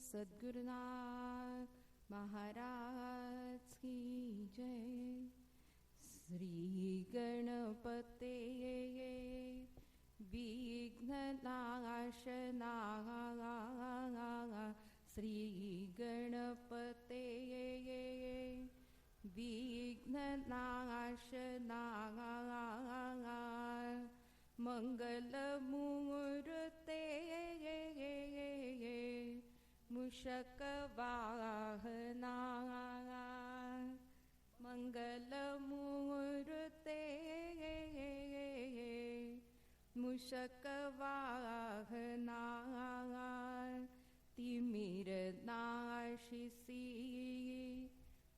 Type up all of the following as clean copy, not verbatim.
सद्गुरुनाथ महाराज की जय। श्री गणपते विघ्ननाशना, श्री गणपते विघ्ननाशना, मंगलमूर्ते मूषकवाहना, मंगलमूर्ते मूषकवाहना, तिमिरनाशिसी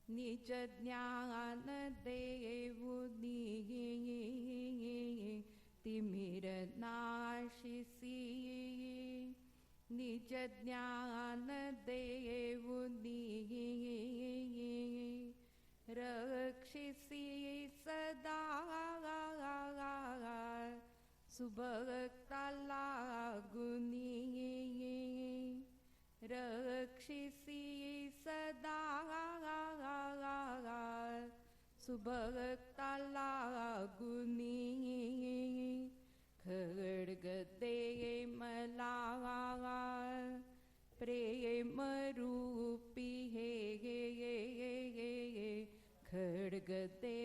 निज ज्ञान देवुनी, तिमिरनाशिसी निज ज्ञान देवुनी, रक्षिसी सदा सुभक्ता लागुनी, रक्षिसी सदा सुभक्ता लागुनी, खड्गदे मला प्रेम रूपी हे, खड्गदे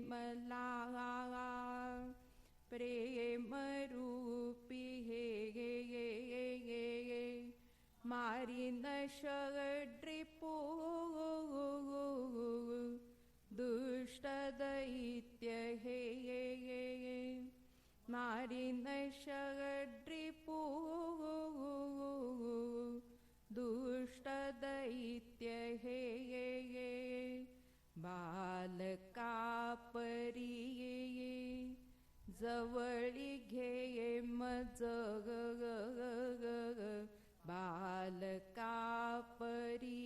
मला प्रेम रूपी हे, मारिन षड्रिपू दुष्ट दैत्य हे, मारिन षड्रिपू दुष्ट दैत्य हे, बालका परी जवळी घे मज, बालका परी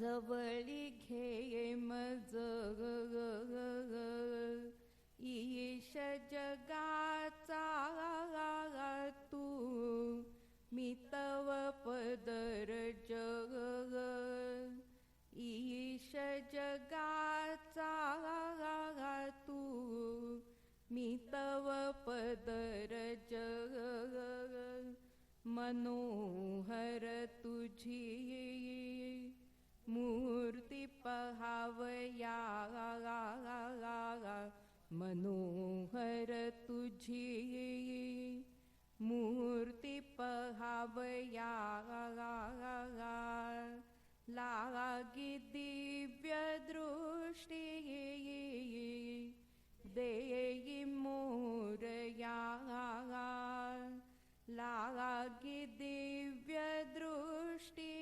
जवळी घे मज, ईश जगाचा तू मी तव पदर जग, ईश जगाचा तू मी तव पदर जग, मनोहर तुझी मूर्ती पहावया, मनोहर तुझी मूर्ती पहावया, लागी दिव्य दृष्टी देई मोरया, लागी दिव्य दृष्टी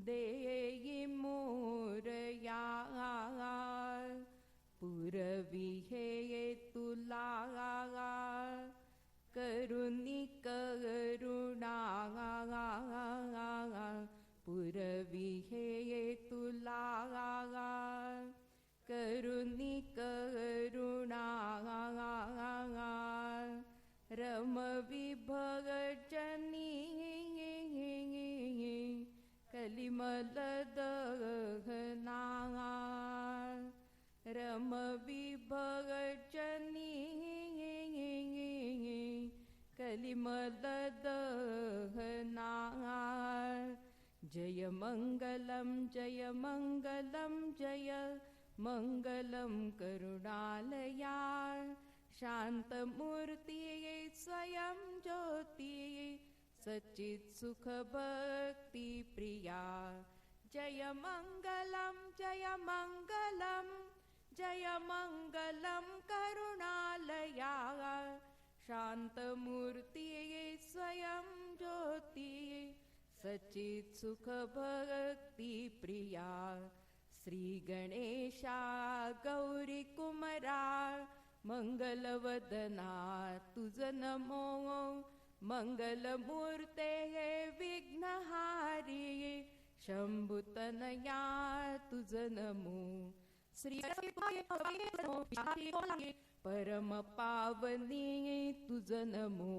देई मोरया, पुरवी हे तुला करुणी करुणा, पुरवी हे तुला करुणी करुणा, रमवी भगजनी कलिमल दहना, रमवी भगजनी कलिमल दहना, जय मंगलम जय मंगलम जय मंगलम करुणालया, शांत मूर्ती स्वयं ज्योती सच्चित सुख भक्ति प्रिया, जय मंगलम जय मंगलम जय मंगलम करुणालया, शांत मूर्ती स्वयं ज्योती सच्चित सुख भक्ति प्रिया, श्री गणेशा गौरी कुमरा मंगलवदना तुझ नमो, मंगलमूर्ते विघ्नहारी शंभुतनया तुझ नमो, श्री परम पावनी तुझ नमो,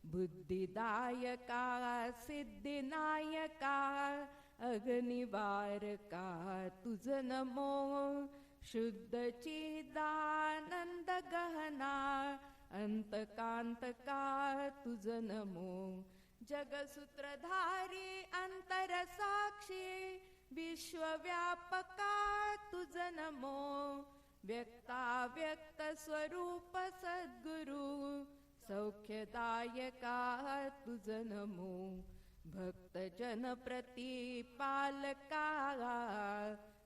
बुद्धिदायका सिद्धिनायका अग्निवारका तुझ नमो. शुद्ध चिदानंद गहना अंतकांतका तुझ नमो. जगसूत्रधारी अंतर साक्षी विश्वव्यापका तुझ नमो. व्यक्ताव्यक्त स्वरूप सद्गुरु सौख्यदायका तुझ नमो. भक्तजन प्रतिपालका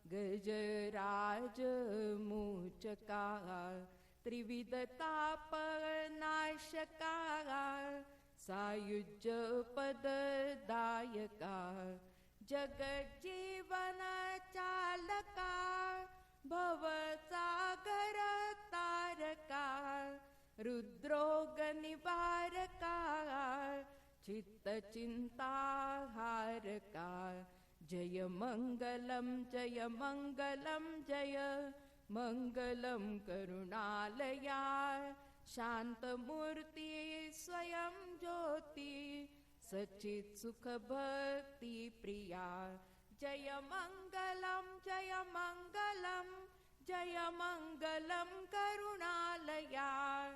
गजराज मोचका त्रिविध तापनाशका सायुज्य पददायका जगज्जीवन चालका भवसागर तारका रुद्रोग निवारका चित्तचिंताहारका. जय मंगलम जय मंगलम करुणालया. शांतमूर्ती स्वयं ज्योती सच्चित सुख भक्ती प्रिया. जय मंगलम जय मंगलम करुणालया.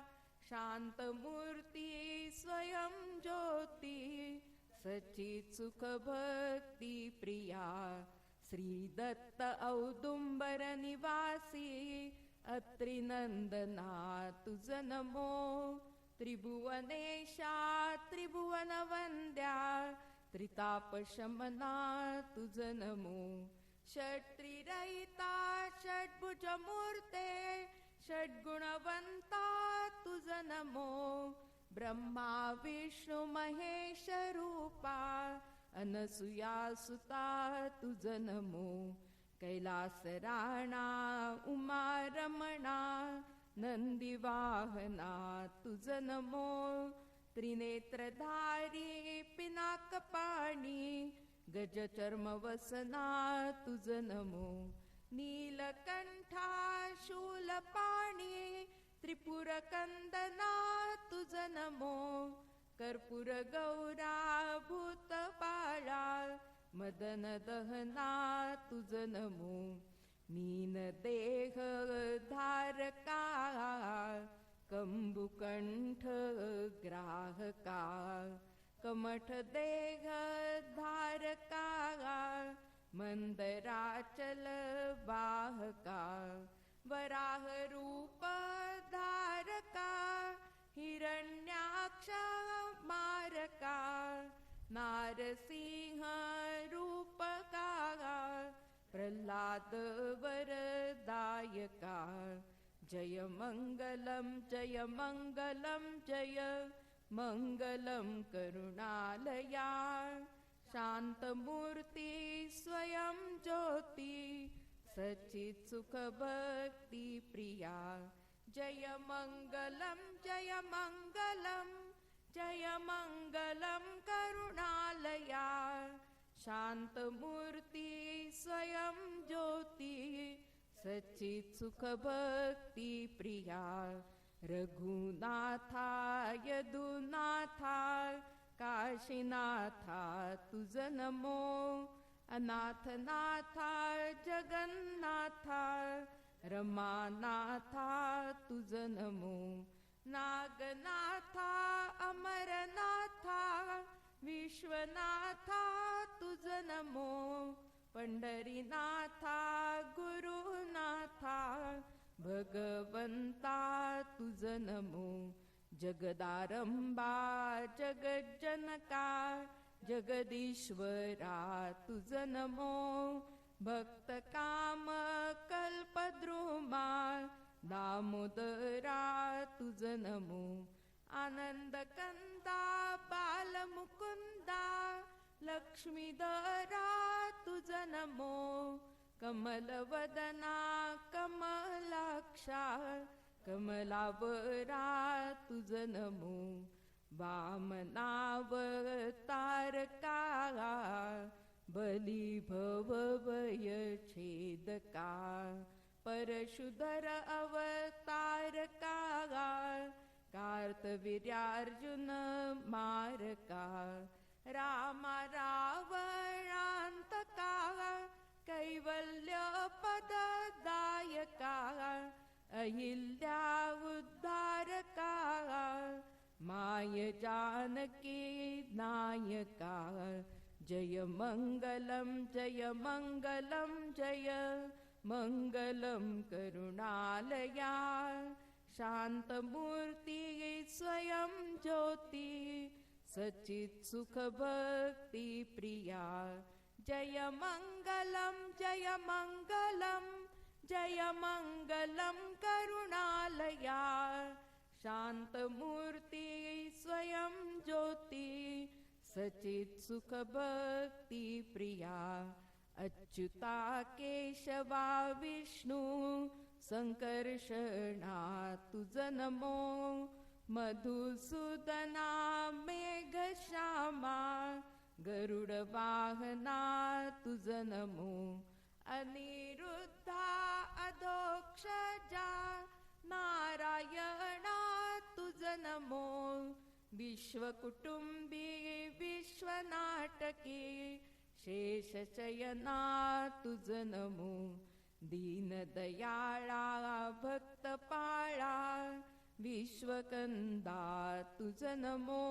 शांतमूर्ती स्वयं ज्योती सच्चित सुख भक्ती प्रिया. श्री दत्त औदुंबर निवासी अत्रिनंदना तुझ नमो. त्रिभुवनेशा त्रिभुवनवंद्या त्रितापशमना तुझ नमो. षट्त्रिरहिता षड्भुज मूर्ते षड्गुणवंता तुझ नमो. ब्रह्मा विष्णु महेश रूपा अनसुया सुता तुझ नमो. कैलास राणा उमा रमणा नंदीवाहना तुझ नमो. त्रिनेत्रधारी पिनाकपाणी गजचर्मवसना तुझ नमो. नीलकंठा शूलपाणी त्रिपुरकंदना तुझ नमो. कर्पूर गौरा भूतबाळा मदन दहना तुझ नमो. मीन देह धारका कंबुकंठ ग्राहका कमठ देह धारका मंदराचल वाहका. वराह रूप धारका हिरण्याक्ष मारका. नारसिंह रूपका प्रल्हाद वरदायका. जय मंगलम जय मंगलम करुणालया. शांतमूर्ती स्वयं ज्योती सच्चित सुख भक्ती प्रिया. जय मंगलम करुणालया. शांतमूर्ती स्वयं ज्योती सच्चित सुख भक्ती प्रिया. रघुनाथा यदुनाथा काशीनाथा तुझ नमो. अनाथनाथा जगन्नाथा रमानाथा तुझ नमो. नागनाथा अमरनाथा विश्वनाथा तुझ नमो. पंढरीनाथा गुरुनाथा भगवंता तुझ नमो. जगदारंबा जगज्जनका जगदीश्वरा तुझ नमो. भक्त काम कल्पद्रुमा दामोदरा तुझ नमो. आनंद कंदा बालमुकुंदा लक्ष्मीधरा तुझ नमो. कमलवदना कमलाक्षा कमलावरा तुझ नमो. वामनावतारका बली भवभय छेदका. परशुधर अवतारका कार्तवीर्यार्जुन मारका, रामा रावणांतका, कैवल्य पददायका, अहिल्या उद्धारका, माय जानकी नायका, जय मंगलम जय मंगलम जय मंगलम करुणालया, शांतमूर्ती स्वयं ज्योती, सचित सुख भक्ती प्रिया, जय मंगलम जय मंगलम जय मंगलम करुणालया, शांतमूर्ती स्वयं ज्योती, सचित सुख भक्ती प्रिया, अच्युता केशवा विष्णू संकर्षणा तुझ नमो, मधुसूदना मेघश्यामा गरुड वाहना तुझ नमो, अनिरुद्धा अधोक्षजा नारायणा तुझ नमो, विश्वकुटुंबी विश्वनाटकी शेषशयना तुझ नमो, दीनदयाळा भक्तपाळा विश्वकंदा तुझ नमो,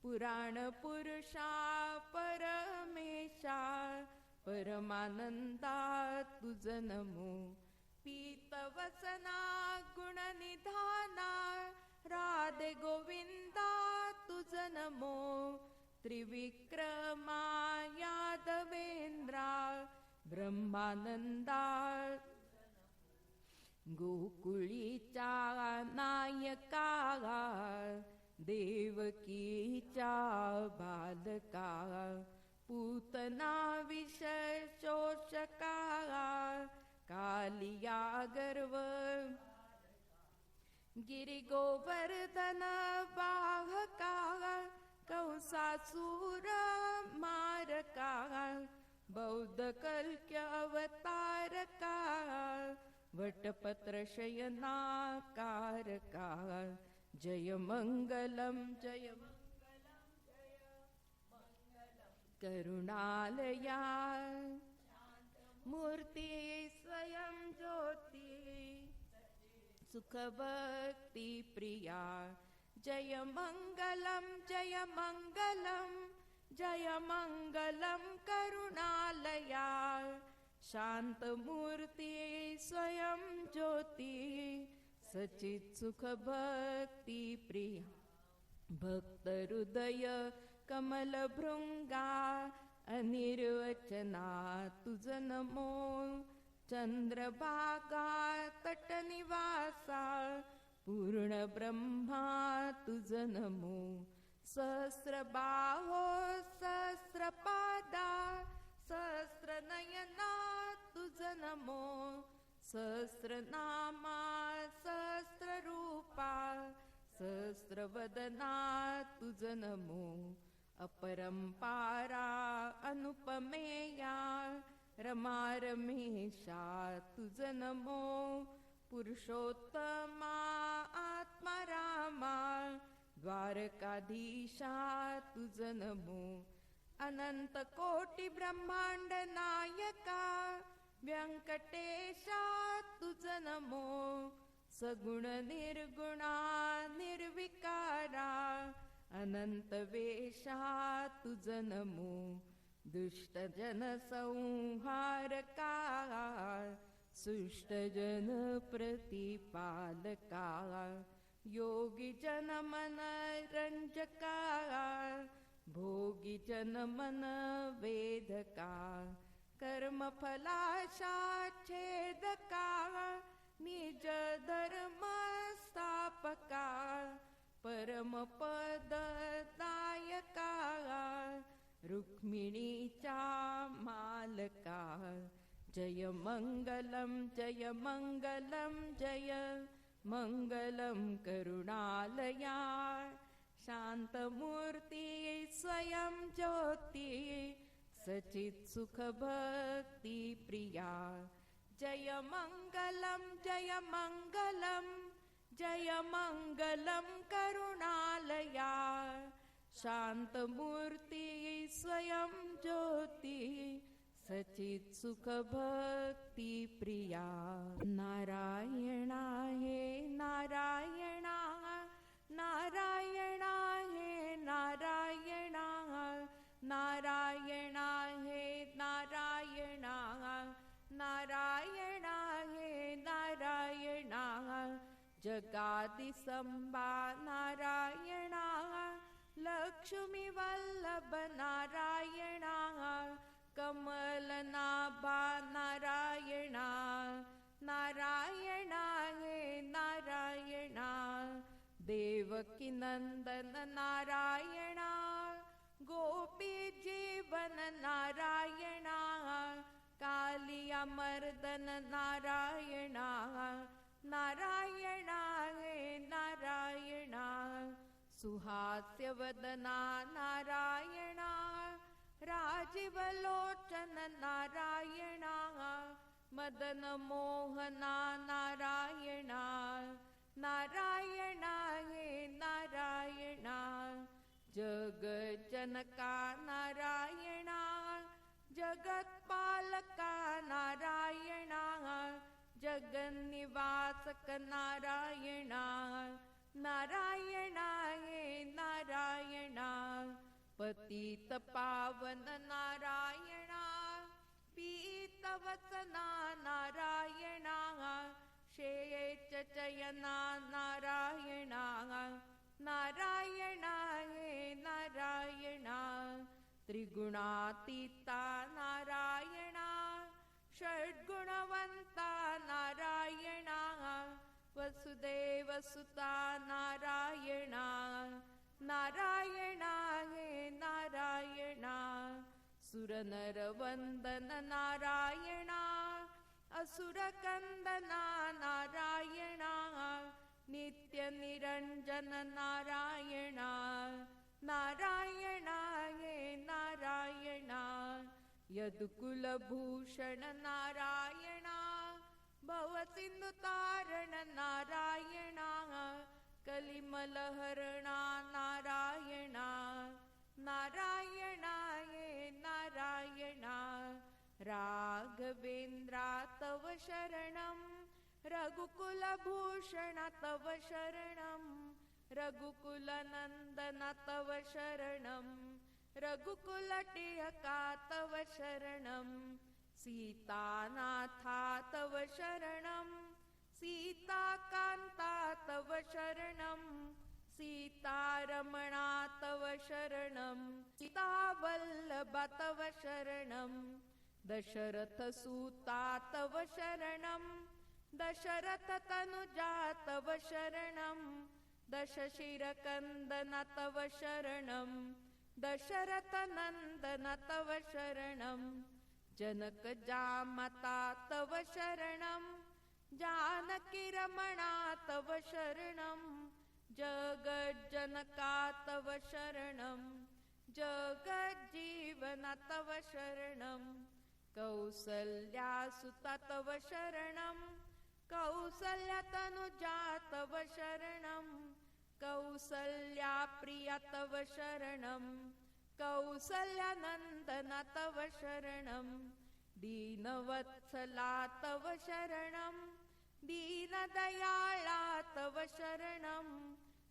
पुराण पुरुषा परमेशा परमानंदा तुझ नमो, पीतवसना गुणनिधाना राधे गोविंदा तुझ नमो, त्रिविक्रमा यादवेंद्रा ब्रह्मानंदा, गोकुळीचा नायका देवकीचा बालका, पूतना विषशोषका कालिया गर्व, गिरिगोवर्धन वाहका कंसासूर मारका, बौद्ध कल्क्य अवतारका वटपत्र शयनाकारका, जय मंगलम जय मंगलम जय मंगलम करुणालया, मूर्ती स्वयं ज्योती सुख भक्ती प्रिया, जय मंगलम जय मंगलम जय मंगलम करुणालया, शांत मूर्ती स्वयं ज्योती सचित सुख भक्ती प्रिया, भक्त हृदय कमल भृंगा अनिर्वचना तुझ नमो, चंद्रभागा तटनिवासा पूर्ण ब्रह्मा तुझ नमो, सहस्रबाहो सहस्रपादा सहस्रनयना तुझ नमो, सहस्रनामा सहस्ररूपा सहस्रवदना तुझ नमो, अपरंपारा अनुपमेया रमा रमेशा तुझ नमो, पुरुषोत्तमा आत्मा रामा द्वारकाधीशा तुझ नमो, अनंत कोटी ब्रह्मांड नायका व्यंकटेशा तुझ नमो, सगुण निर्गुणा निर्विकारा अनंत वेशा तुझ नमो, दुष्ट जन संहारका सुष्ट जन प्रतिपालका, योगी जन मन रंजका भोगी जन मन वेदका, कर्म फलाशा छेदका निज धर्म स्थापका, परम पद दायका रुक्मिणीचा मालका, जय मंगलम जय मंगलम जय मंगलम करुणालया, शांत मूर्ती स्वयं ज्योती सचित सुख भक्ती प्रिया, जय मंगलम जय मंगलम जय मङ्गलं करुणालया शान्तमूर्ति स्वयं ज्योति सचित् सुख भक्ति प्रिया नारायणा हे नारायणा नारायणा हे नारायणा नारायणा हे नारायणा नारायणा हे नारायणा जगादिसंबा नारायणा लक्ष्मी वल्लभ नारायणा कमलनाभा नारायणा नारायणा हे नारायणा देवकी नंदन नारायणा गोपी जीवन नारायणा कालिया मर्दन नारायणा नारायणा हे नारायणा सुहास्यवदना नारायणा राजीवलोचन नारायणा मदन मोहना नारायणा नारायणा हे नारायणा जगज्जनका नारायणा जगत्पालका नारायणा जगन्निवासक नारायणा नारायणा हे नारायणा पतित पावन नारायणा पीतवसना नारायणा शेच चयना नारायणा नारायणा हे नारायणा त्रिगुणातीता नारायणा षड्गुणवन्ता नारायणा वसुदेवसुता नारायणा नारायणा हे नारायणा सुरनरवन्दन नारायणा असुरकन्दना नारायणा नित्यनिरञ्जन नारायणा नारायणा हे नारायणा यदुकुलभूषण नारायणा भवसिन्धुतारण नारायणा कलिमलहरणा नारायणा नारायणा हे नारायणा राघवेन्द्रा तव शरणं रघुकुलभूषण तव शरणं रघुकुलनन्दन तव शरणं रघुकुलटियका तव शरणं सीतानाथा तव शरणं सीताकान्ता तव शरणं सीतारमणा तव शरणं सीतावल्लभा तव शरणं दशरथसूता तव शरणं दशरथतनुजा तव शरणं दशशिरकन्दना तव शरणं दशरथनन्दन तव शरणं जनकजामाता तव शरणं जानकीरमणा तव शरणं जगज्जनका तव शरणं जगज्जीवना तव शरणं कौसल्यासुता तव शरणं कौसल्यतनुजा तव शरणं कौसल्याप्रिया तव शरणं कौसल्यानन्दना तव शरणं दीनवत्सला तव शरणं दीनदयाळा तव शरणं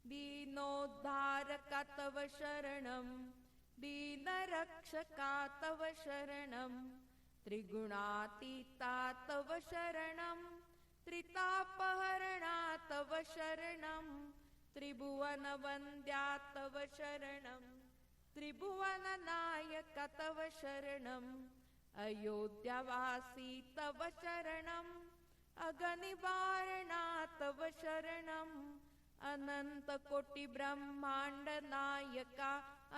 दीनोद्धारका तव शरणं दीनरक्षका तव शरणं त्रिगुणातीता तव शरणं त्रितापहरणा तव शरणं त्रिभुवनवन्द्या तव शरणं त्रिभुवननायका तव शरणं अयोध्यावासी तव शरणं अगनिवारणा तव शरणं अनन्तकोटिब्रह्माण्ड नायका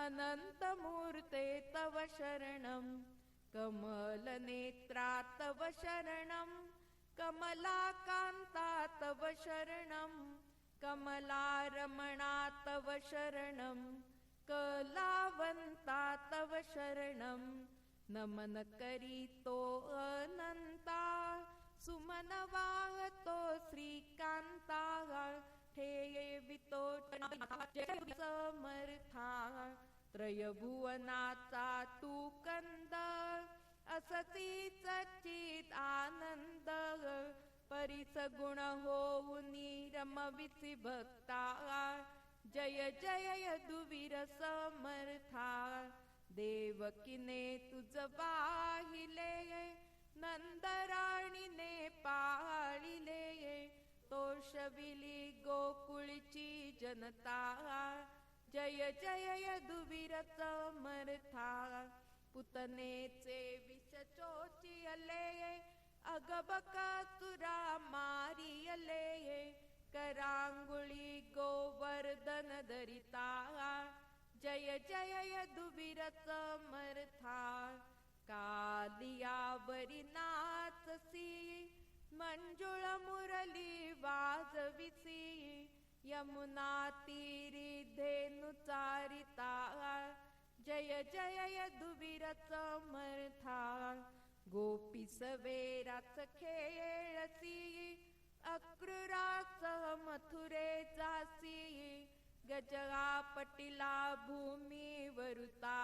अनन्तमूर्ते तव शरणं कमलनेत्रा तव शरणं कमलाकान्ता तव शरणं कमलारमणा तव शरणं कलावन्ता तव शरणं नमन करीतो अनंता सुमन वाहतो श्रीकांता ठेवितो जय समर्था त्रयभुवनाचा तू कंद असती सच्चित आनंद परिस गुण होऊनी रमविसी भक्ता जय जय यदुवीर समर्था देवकीने तुझ वाहिले नंदराणीने पाळिले तोषविली गोकुळची जनता जय जय यदुवीर समर्था पुतनेचे विष चोचिले अगबकासुरा मारियले करांगुळी गोवर्धन धरिता जय जय यदुवीर समर्था कालियावरी नाचसी मंजुळ मुरली वाजविसी यमुना तीरी धेनु चारिता जय जय यदुवीर समर्था गोपी सवेराच खेळसी अक्रूराच मथुरे जासी गजगा पटिला भूमी वरुता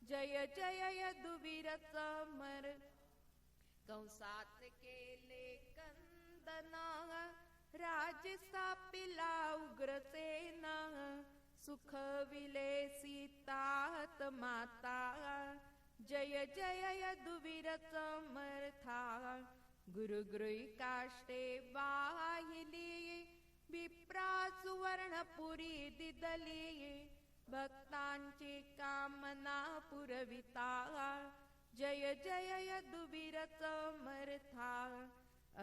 जय जय यदुवीर समर्था कंसात केले कंदन राजसापिला उग्रसेन सुखविले सीतात माता जय जय यदुवीर समर्था गुरुगृही काष्टे वाहिली विप्रा सुवर्णपुरी दिदली भक्तांची कामना पुरविता जय जय यदुवीर समर्था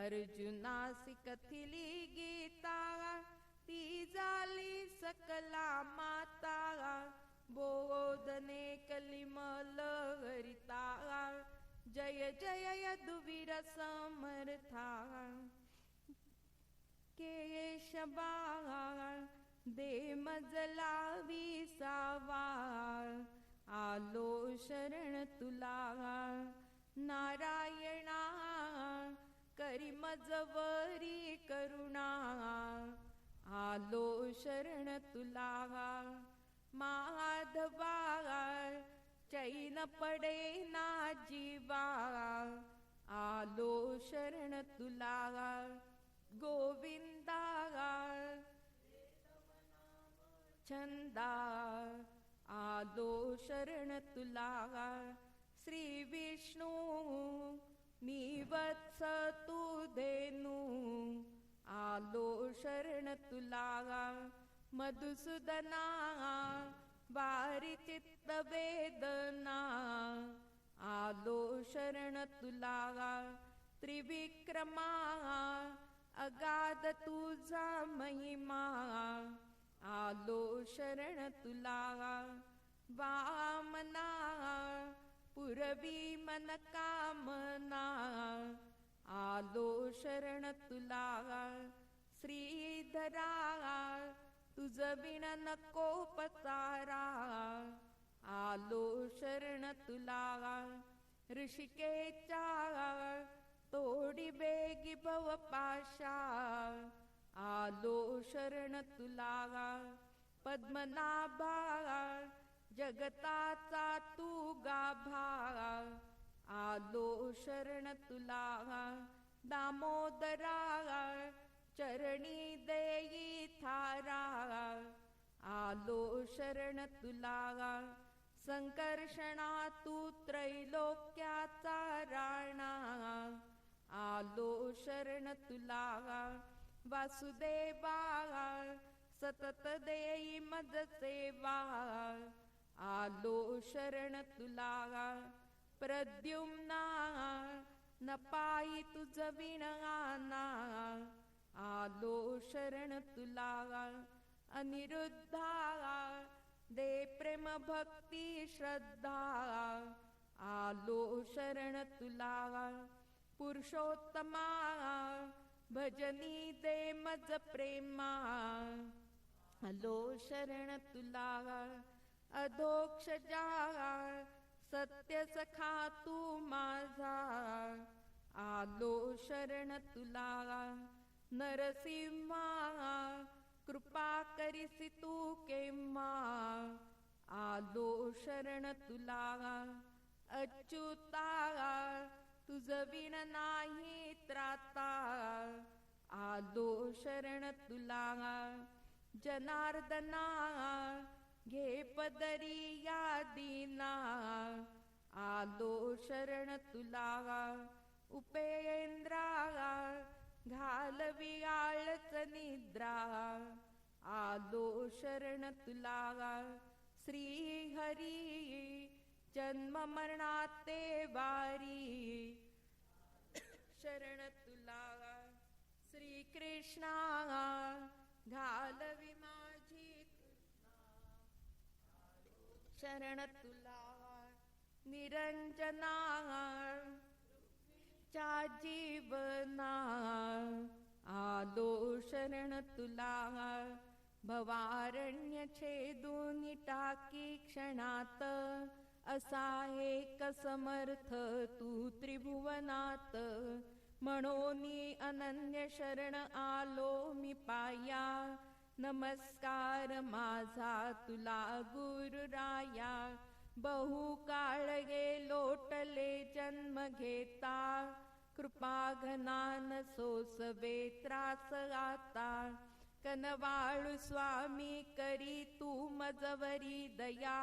अर्जुनासी कथिली गीता ती झाली सकला माता बोधने कलिमल हरिता जय जय यदुवीर समर्था केशवा दे मजला विसावा आलो शरण तुला नारायणा करी मजवरी करुणा आलो शरण तुला माधवा चैन पडे ना जीवा आलो शरण तुला गोविंदा छंदा आलो शरण तुला श्री विष्णू मी वत्स तू धेनू आलो शरण तुला मधुसूदना वारी चित्त वेदना आलो शरण तुला त्रिविक्रमा अगाध तुझा महिमा आलो शरण तुला वामना पुरवी मन कामना आलो शरण तुला श्रीधरा तुझ विण नको पसारा आलो शरण तुला ऋषिकेचा तोडी बेगी भव पाशा आलो शरण तुला पद्मनाभा जगताचा तू गाभा आलो शरण तुला दामोदरा चरणी देई थारा आलो शरण तुला संकर्षणा तू त्रैलोक्याचा राणा आलो शरण तुला वासुदेवा सतत देई मज सेवा आलो शरण तुला प्रद्युम्ना न पायी तुझ विणाना आलो शरण तुला अनिरुद्धा दे प्रेम भक्ती श्रद्धा आलो शरण तुला पुरुषोत्तमा भजनी दे मज प्रेमा आलो शरण तुला अधोक्षजा सत्य सखा तू माझा आलो शरण तुला नरसिंहा कृपा करिसी तू केम्हा, आलो शरण तुला. अच्युता तुझ विण नाही त्राता, आलो शरण तुला. जनार्दना घे पदरी या दीना, आलो शरण तुला. उपेंद्रा घालवी आळच निद्रा, आलो शरण तुला. श्री हरी जन्म मरणाते वारी, शरण तुला. श्री कृष्णा घालवी माझी शरण तुला. निरंजना च्या जीवना, आलो शरण तुला. भवारण्य छेदून टाकी क्षणात, असा एक समर्थ तू त्रिभुवनात. म्हणोनी अनन्य शरण आलो मी पाया, नमस्कार माझा तुला गुरुराया. बहु काळ गे लोटले जन्म घेता, कृपा घनान सोसवे त्रास आता. कनवाळू स्वामी करी तू मजवरी दया,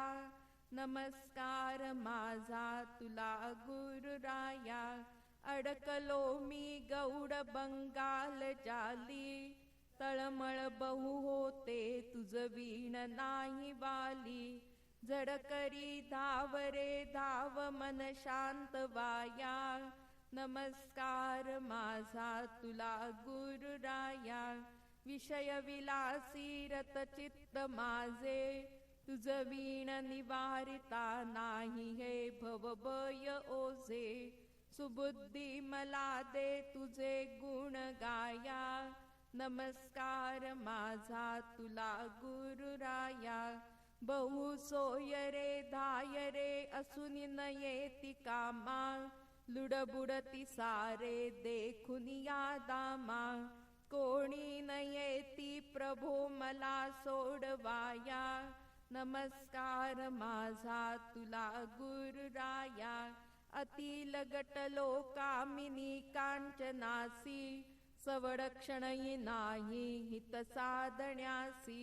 नमस्कार माझा तुला गुरुराया. अडकलो मी गौड बंगाल जाली, तळमळ बहु होते तुझ वीण नाही वाली. जड करी धाव रे धाव मन शांत वाया, नमस्कार माझा तुला गुरुराया. विषय विलासी रत चित्त माझे, तुझ वीण निवारिता नाही हे भवभय ओझे. सुबुद्धी मला दे तुझे गुण गाया, नमस्कार माझा तुला गुरुराया. बहु सोय रे धाय रे असुनी न येती कामा, लुडबुडती सारे देखुन या दामा. कोणी न येती प्रभो मला सोडवाया, नमस्कार माझा तुला गुरुराया. अति लगटलो कामिनी कांचनासी, सवडक्षणही नाही हित साधण्यासी.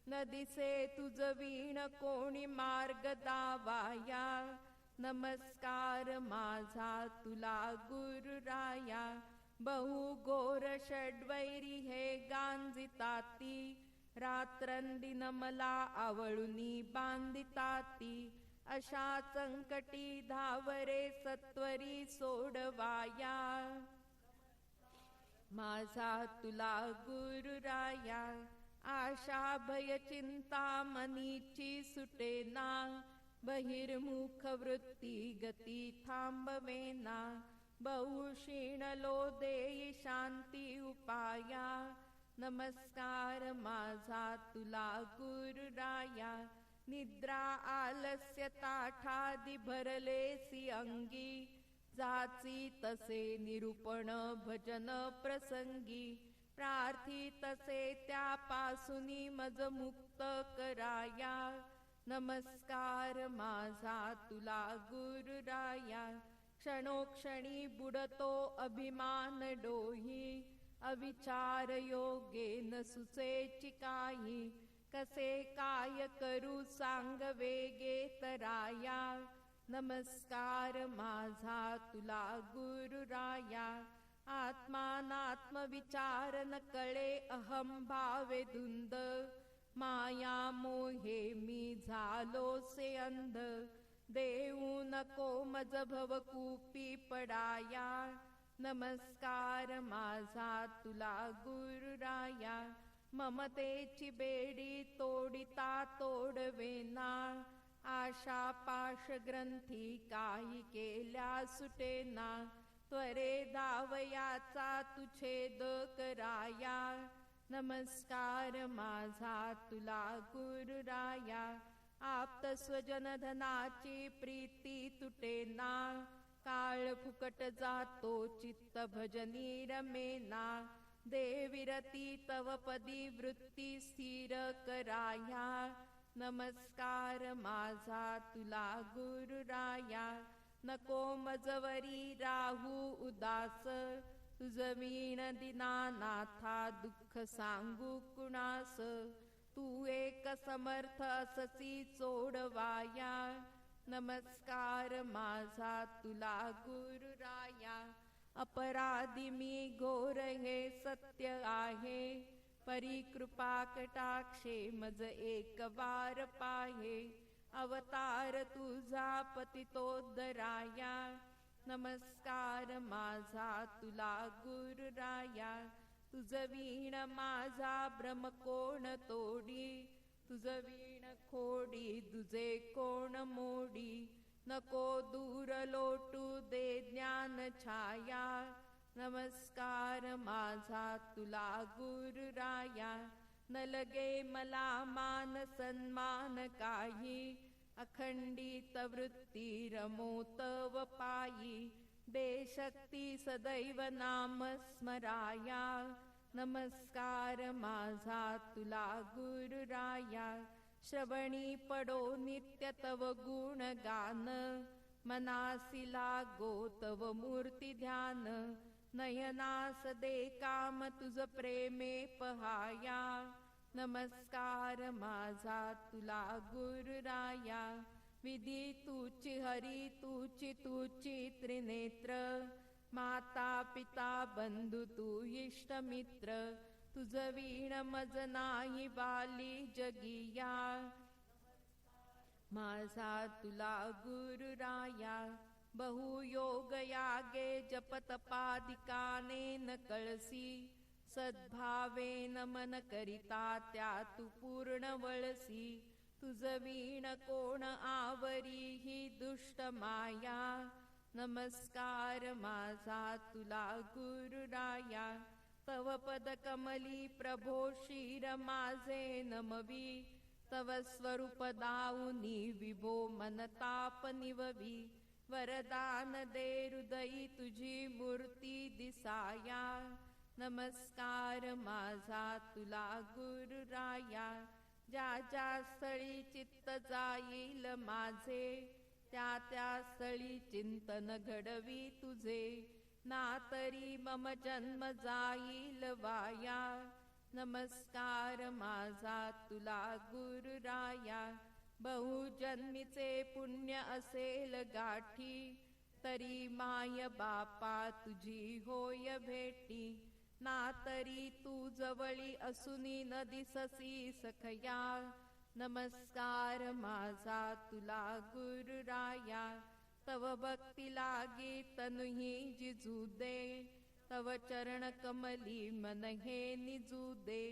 न दिसे तुझ वीण कोणी मार्ग दावाया, नमस्कार माझा तुला गुरुराया. बहु घोर षड्वैरी हे गांजिताती, रात्रंदिन मला आवळुनी बांधिताती. अशा संकटी धावरे सत्वरी सोडवाया, माझा तुला गुरुराया. आशा भय चिंता मनीची सुटेना, बहिर्मुख वृत्ती गती थांबवेना. बहु क्षीणलो देई शांती उपाया, नमस्कार माझा तुला गुरुराया. निद्रा आलस्य ताठादि भरलेसी अंगी, जाची तसे निरूपण भजन प्रसंगी. प्रार्थी तसे त्यापासूनी मज मुक्त कराया, नमस्कार माझा तुला गुरुराया. क्षणोक्षणी बुडतो अभिमान डोही, अविचार योगे न सुचेची काही. कसे काय करू सांग वेगे तराया, नमस्कार माझा तुला गुरुराया. आत्मानात्म विचार न कळे अहम भावे धुंद, माया मोहे मी झालो से अंध. देऊ नको मज भव कूपी पडाया, नमस्कार माझा तुला गुरुराया. ममतेची बेडी तोडिता तोडवेना, आशा पाश ग्रंथी काही केल्या सुटेना. त्वरे धावयाचा तू छेद कराया, नमस्कार माझा तुला गुरुराया. आप्त स्वजन धनाची प्रीती तुटेना, काळ फुकट जातो चित्त भजनी रमेना. देविरती तव पदी वृत्ती स्थिर कराया. नमस्कार माझा तुला गुरुराया. नको मजवरी राहू उदास, तुझ वीण दीनानाथा दुःख सांगू कुणास. तू एक समर्थ अससी सोडवाया. नमस्कार माझा तुला गुरुराया. अपराधी मी घोर हे सत्य आहे, परी कृपा कटाक्षे मज एक वार पाहे. अवतार तुझा पतितोद्धराया. नमस्कार माझा तुला गुरुराया. तुझ वीण माझा भ्रम कोण तोडी, तुझ वीण खोडी तुझे कोण मोडी. नको दूर लोटू दे ज्ञान छाया. नमस्कार माझा तुला गुरुराया. न लगे मला मान सन्मान काही, अखंडित वृत्ती रमो तव पायी. बेशक्ती सदैव नाम स्मराया. नमस्कार माझा तुला गुरुराया. श्रवणी पडो नित्य तव गुण गान, मनासी लागो तव मूर्ती ध्यान. नयनास दे काम तुझ प्रेमे पहाया. नमस्कार माझा तुला गुरुराया. विधी तुची हरी तुची तुची त्रिनेत्र, माता पिता बंधू तू इष्ट मित्र. तुझ वीण मज नाही वाली जगिया. माझा तुला गुरुराया. बहुयोग यागे जप तपादिकाने न कळसी, सद्भावेन मन करिता त्या तू पूर्ण वळसी. तुझ वीण कोण आवरी ही दुष्ट माया. नमस्कार माझा तुला गुरुराया. तव पद कमली प्रभो शिर माझे नमवी. तव स्वरूप दाऊनी विभो मनताप निववी. वरदान दे हृदयी तुझी मूर्ती दिसाया. नमस्कार माझा तुला गुरुराया. ज्या ज्या स्थळी चित्त जाईल माझे, त्या त्या स्थळी चिंतन घडवी तुझे. ना तरी मम जन्म जाईल वाया. नमस्कार माझा तुला गुरुराया. बहुजन्मीचे पुण्य असेल गाठी, तरी माय बापा तुझी होय भेटी. ना तरी तू जवळी असुनी न दिससी सखया. नमस्कार माझा तुला गुरुराया. तव भक्ती लागी तनुही जिजू दे, तव चरण कमली मन हे निजू दे.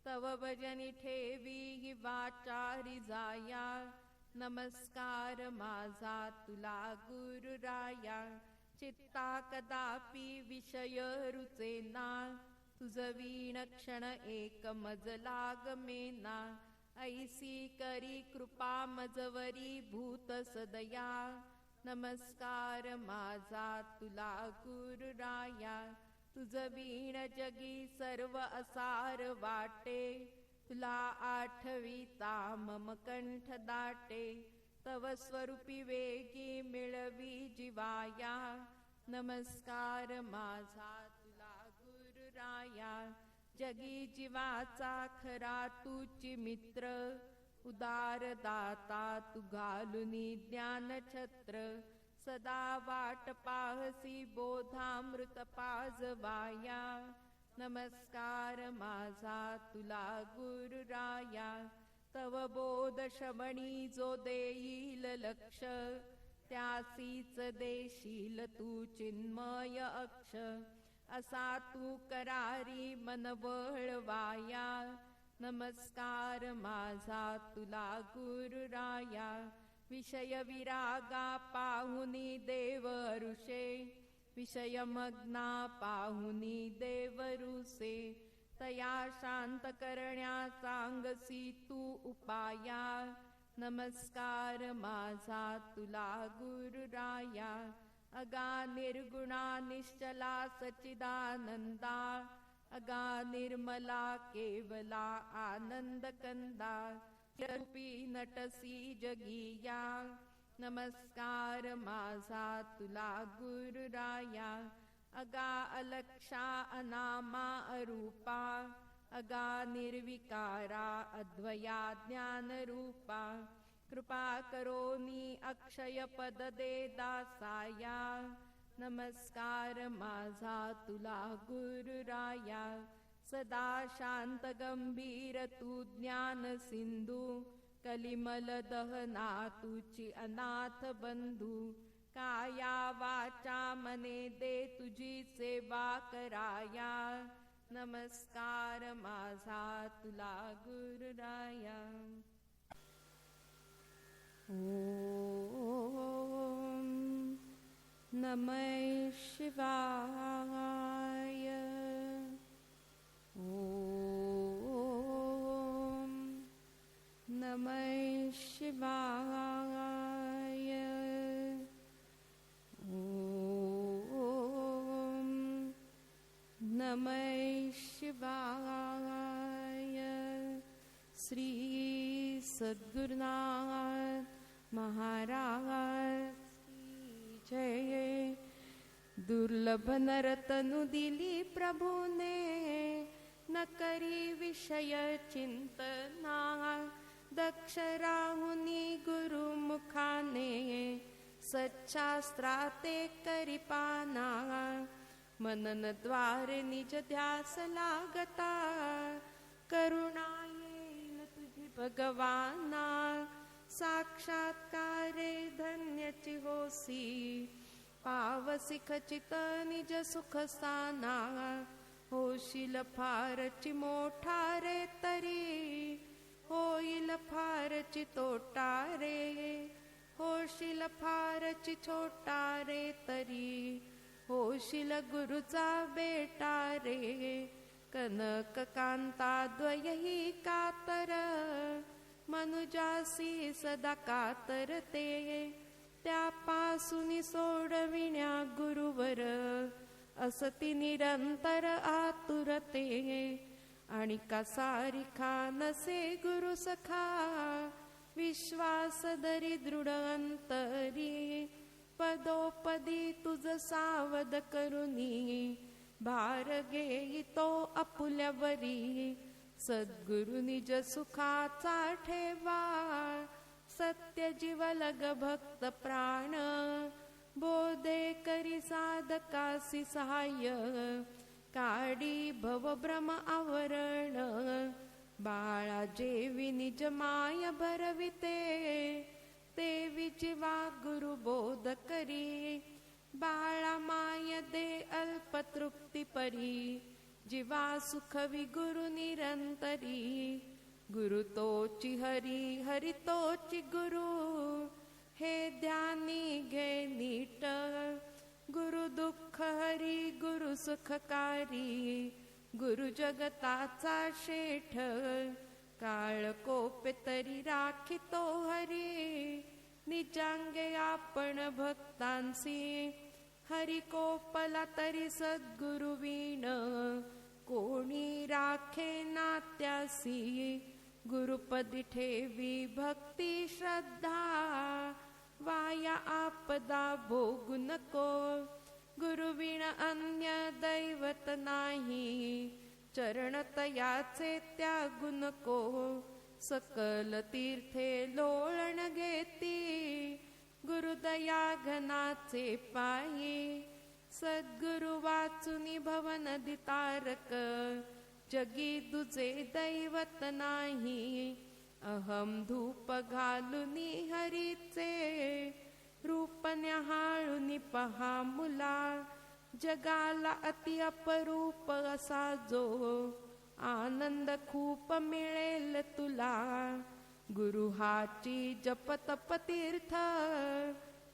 तव भजनी ठेवी ही वाचारी जाया. नमस्कार माझा तुला गुरुराया. चित्ता कदापि विषय रुचेना, तुझ वीण क्षण एक मज लागमेना. ऐसी करी कृपा मजवरी भूत सदया. नमस्कार माझा तुला गुरुराया. तुझ वीण जगी सर्व असार वाटे, तुला आठविता मम कंठ दाटे. तव स्वरूपी वेगी मिळवी जीवाया. नमस्कार माझा तुला गुरुराया. जगी जीवाचा खरा तुची मित्र, उदार दाता तू घालुनी ज्ञान छत्र. सदा वाट पाहसी बोधामृत पाजवाया. नमस्कार माझा तुला गुरुराया. तव बोध श्रवणी जो देईल लक्ष, त्यासीच देशील तू चिन्मय अक्ष. असा तू करारी मन वळवाया. नमस्कार माझा तुला गुरुराया. विषय विरागा पाहुनी देव ऋषे, विषय मग्ना पाहुनी देव रुसे. तया शांत करण्या सांगसी तू उपाया. नमस्कार माझा तुला गुरुराया. अगा निर्गुणा निश्चला सच्चिदानंदा, अगा निर्मला केवला आनंद कंदा रूपी नटसी जगिया नमस्कार माझा तुला गुरुराया अगा अलक्षा अनामा अरूपा अगा निर्विकारा अद्वया ज्ञान रूपा कृपा करोनी अक्षय पद दे दासाया नमस्कार माझा तुला गुरुराया सदा शांत गंभीर तू ज्ञान सिंधू कलिमल दहना तुची अनाथ बंधू काया वाचा मने दे तुझी सेवा कराया नमस्कार माझा तुला गुरुराया ओम नमः शिवाय ओम नमः शिवाय ओम नमः शिवाय श्री सद्गुरुनाथ महाराज जय दुर्लभ नरतनु दिली प्रभूने न करी विषय चिंतना दक्ष राहुनी गुरुमुखाने सच्छास्त्राते करी पाना मनन द्वारे निज ध्यास लागता करुणा येईल तुझी भगवाना साक्षात्कारे धन्यची होसी पावसी खचित निज सुख स्थाना होशील फारची मोठा रे तरी होईल फारची तोटा रे होशील फारची छोटा रे तरी होशील गुरुचा बेटा रे कनक कांता द्वयही कातर मनुजासी सदा कातरते त्यापासून सोडविण्या गुरुवर असती निरंतर आतुरते आणि कसारिखा नसे गुरु सखा विश्वास दरी दृढ अंतरी पदोपदी तुझ सावध करुनी भार घेतो आपुल्यावरी सद्गुरु निज सुखाचा ठेवा सत्य जीवलग भक्त प्राण बोधे करी साधकासी सहाय्य काडी भव भ्रम आवरण बाळा जेवी निज माय भरविते तेवी जीवा गुरु बोध करी बाळा माय दे अल्प तृप्ती परी जीवा सुखवी गुरु निरंतरी गुरु तोची हरी हरी तोची गुरु हे ध्यानी घे नीट गुरु दुःख हरी गुरु सुखकारी गुरु जगताचा शेठ काळ कोपे तरी राखितो हरी निजांगे आपण भक्तांसी हरी कोपला तरी सद्गुरु वीण कोणी राखे नात्यासी गुरुपदी ठेवी भक्ती श्रद्धा वाया आपदा भोगू नको गुरुविण अन्य दैवत नाही चरण तयाचे त्यागू नको सकल तीर्थे लोळण घेती गुरुदया घनाचे पायी सद्गुरु वाचुनी भवन दितारक जगी दुजे दैवत नाही अहम धूप घालुनी हरीचे रूप न्याहाळुनी पहा मुला जगाला अति अपरूप असा जो आनंद खूप मिळेल तुला गुरु हाची जप तप तीर्थ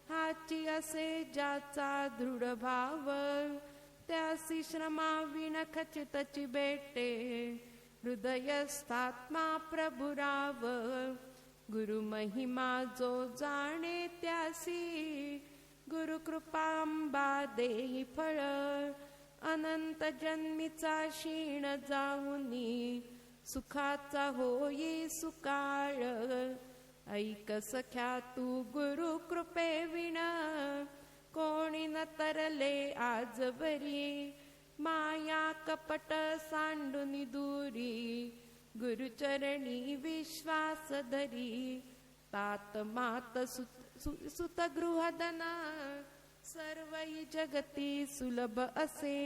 हाची असे ज्याचा दृढ भाव त्यासी श्रमा विण खचितची भेटे हृदयस्थात्मा प्रभुराव गुरु महिमा जो जाणे त्यासी गुरु कृपांबा देई फळ अनंत जन्मीचा क्षीण जाऊनी सुखाचा होई सुकाळ. ऐक सख्या तू गुरु कृपे विण कोणी न तरले आजवरी. माया कपट सांडून दूरी गुरुचरणी विश्वास धरी. तात मात सुत गृहधन सर्वही जगती सुलभ असे.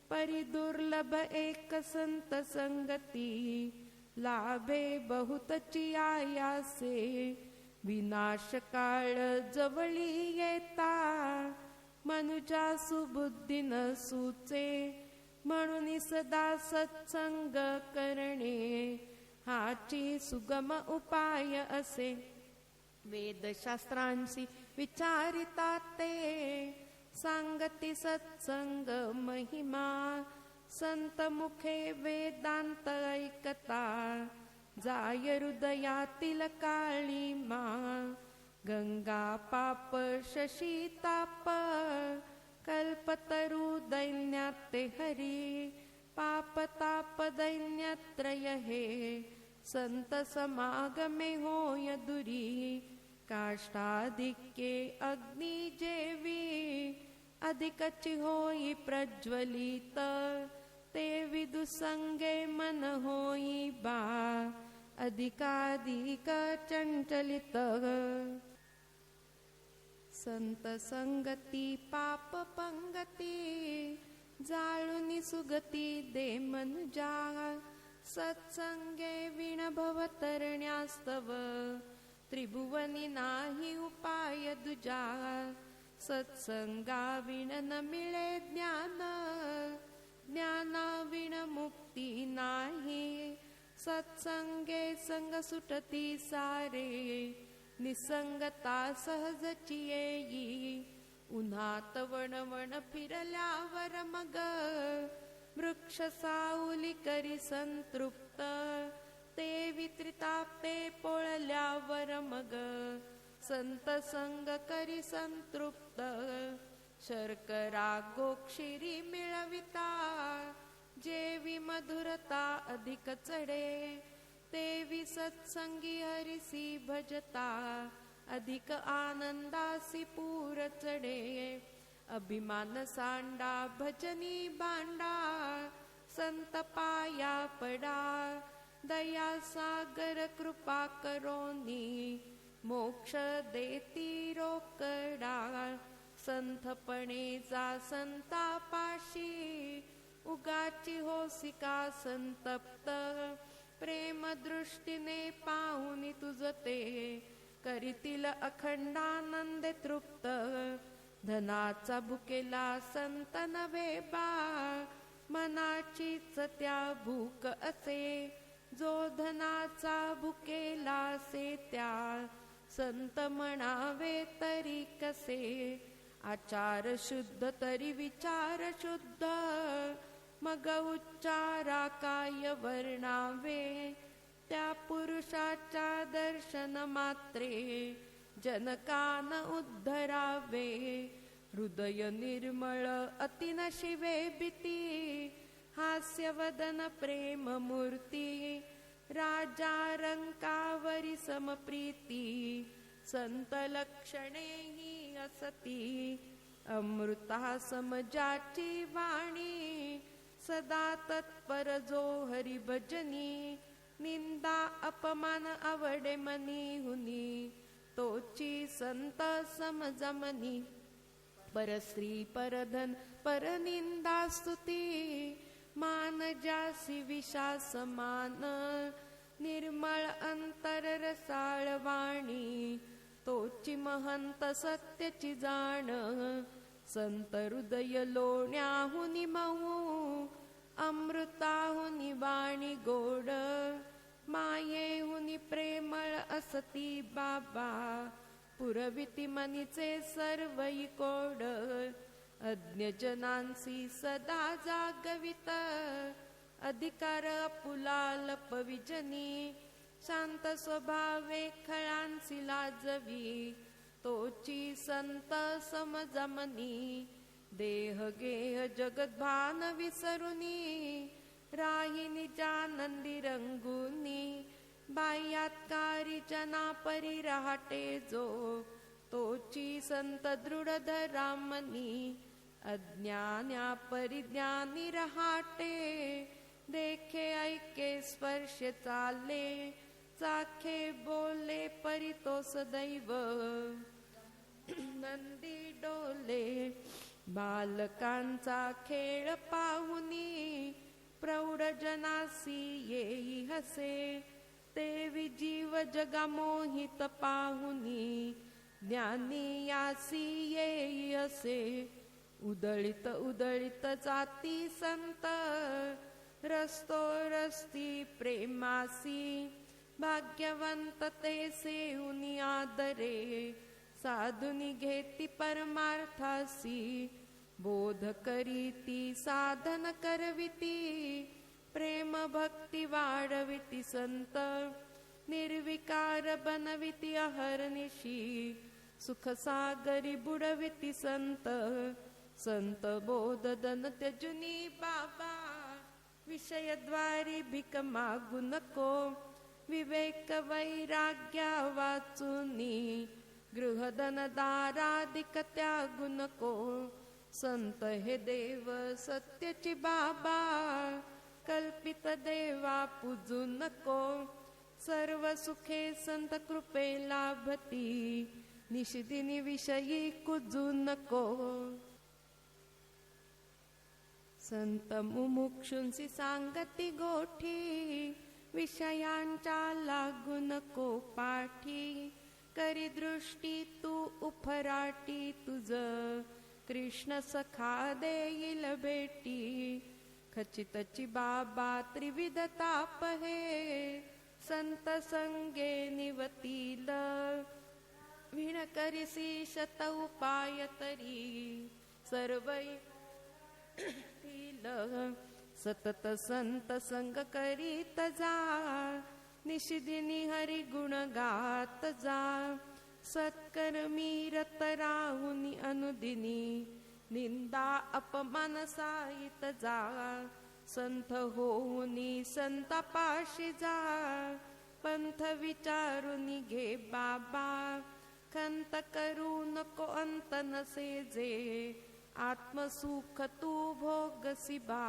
परी दुर्लभ एक संत संगती लाभे बहुतची आयासे. विनाश काळ जवळी येता मनुजा सुबुद्धी न सुचे. म्हणून सदा सत्संग करणे हाची सुगम उपाय असे. वेदशास्त्रांशी विचारिता ते सांगती सत्संग महिमा. संत मुखे वेदांत ऐकता जाय हृदयातील काळीमा. गंगा पाप शशी ताप कल्पतरू दैन्यात ते हरी. पाप ताप दैन्यत्रय हे संत समागमे होय दुरी. काष्टाधिक्ये अग्नी जेवी अधिकची होई प्रज्वलित. ते विदुसंगे मन होई बा अधिकाधिक चंचलित. संत संगती पाप पंगती जाळूनी सुगती दे मनुजा. सत्संगे विण भवतरण्यास्तव त्रिभुवनी नाही उपाय दुजा. सत्संगा विण न मिळे ज्ञान ज्ञाना विण मुक्ती नाही. सत्संगे संग सुटती सारे निसंगता सहजची येई. उन्हात वणवण फिरल्यावर मग वृक्ष सावली करी संतृप्त. ते वित्रितापते पोळल्यावर मग संत संग करी संतृप्त. शर्करा गोक्षिरी मिळविता जेवी मधुरता अधिक चढे. तेवी सत्संगी हरिसी भजता अधिक आनंदासी पूर चढे. अभिमान सांडा भजनी भांडा संत पाया पडा. दया सागर कृपा करोनी मोक्ष देती रोकडा. संतपणे जा संतापाशी उगाची होसिका संतप्त. प्रेम दृष्टीने पाहुनी तुझते करीतील अखंडानंद तृप्त. धनाचा भुकेला संत नव्हे बा मनाचीच त्या भूक असे. जो धनाचा भुकेला से त्या संत म्हणावे तरी कसे. आचार शुद्ध तरी विचार शुद्ध मग उच्चारा काय वर्णावे. त्या पुरुषाच्या दर्शन मात्रे जनकान उद्धरावे. हृदय निर्मळ अतिन शिवे भीती हास्यवदन प्रेम मूर्ती. राजा रंकावरी समप्रीती संत लक्षणे ही असती. अमृता समजाची वाणी सदा तत्पर जो हरी भजनी. निंदा अपमान आवडे मनी हुनी तोची संत समजमनी. परस्त्री परधन परनिंदा स्तुती मान जासी विषा समान. निर्मळ अंतर रसाळ वाणी तोची महंत सत्यची जाण. संत हृदय लोण्याहुनी मऊ अमृताहुनी वाणी गोड. मायेहुनी प्रेमळ असती बाबा पुरविती मनीचे सर्वई कोड. अज्ञजनांसी सदा जागवित अधिकार पुलाल पविजनी. शांत स्वभावे खळांसी लाजवी तोची संत समजमनी. देह गेह जगद्भान विसरुनी राही निजानंदी रंगुनी बाह्यात्कारी जना परी राहटे जो तोची संत दृढ धरामनी अज्ञान्या परिज्ञानी रहाटे देखे ऐके स्पर्श चाले चाखे बोले परी तो सदैव नंदी डोले बालकांचा खेळ पाहुनी प्रौढ जनासी येई हसे तेवी जीव जगा मोहित पाहुनी ज्ञानी यासी येई असे उदळित उदळित जाती संत रस्तो रस्ती प्रेमासी भाग्यवंत ते सेहुनी आदरे साधुनी घेती परमार्थासी बोध करीती साधन करविती प्रेम भक्ती वाढविती संत निर्विकार बनविती अहर्निशी सुख सागरी बुडविती संत संत बोध दन त्यजुनी बाबा विषयद्वारी भिक मागू नको विवेक वैराग्या वाचुनी गृहधन दारादिक त्यागू नको संत हे देव सत्यची बाबा कल्पित देवा पूजू नको सर्व सुखे संत कृपे लाभती निशिदिनी विषयी कुजू नको संत मुमुक्षुंसी सांगती गोठी विषयांच्या लागू नको पाठी करी दृष्टी तू उफराटी तुझ कृष्ण सखा देईल भेटी खचितची बाबा त्रिविध ताप हे संत संगे निवतील विण करिसी शत उपाय तरी सर्वै सतत संत संग करीत जा निशिदिनी हरि गुण गात जा सत्कर्मी रत राहुनी अनुदिनी निंदा अपमान साहित जा संत होऊनी संतापाशी जा पंथ विचारुनी घे बाबा खंत करू नको अंत नसे जे आत्मसुख तू भोगसी बा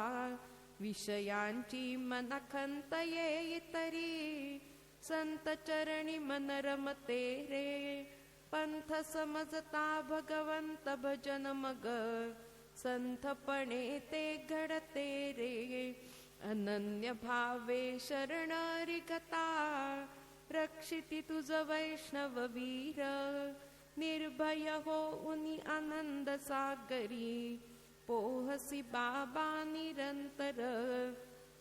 विषयांची मन खंत येई तरी संत चरणी मन रमते रे पंथ समजता भगवंत भजन मग संतपणे ते घडते रे अनन्य भावे शरण रिगता रक्षिती तुझ वैष्णव वीर निर्भय होऊनी आनंद सागरी पोहसी बाबा निरंतर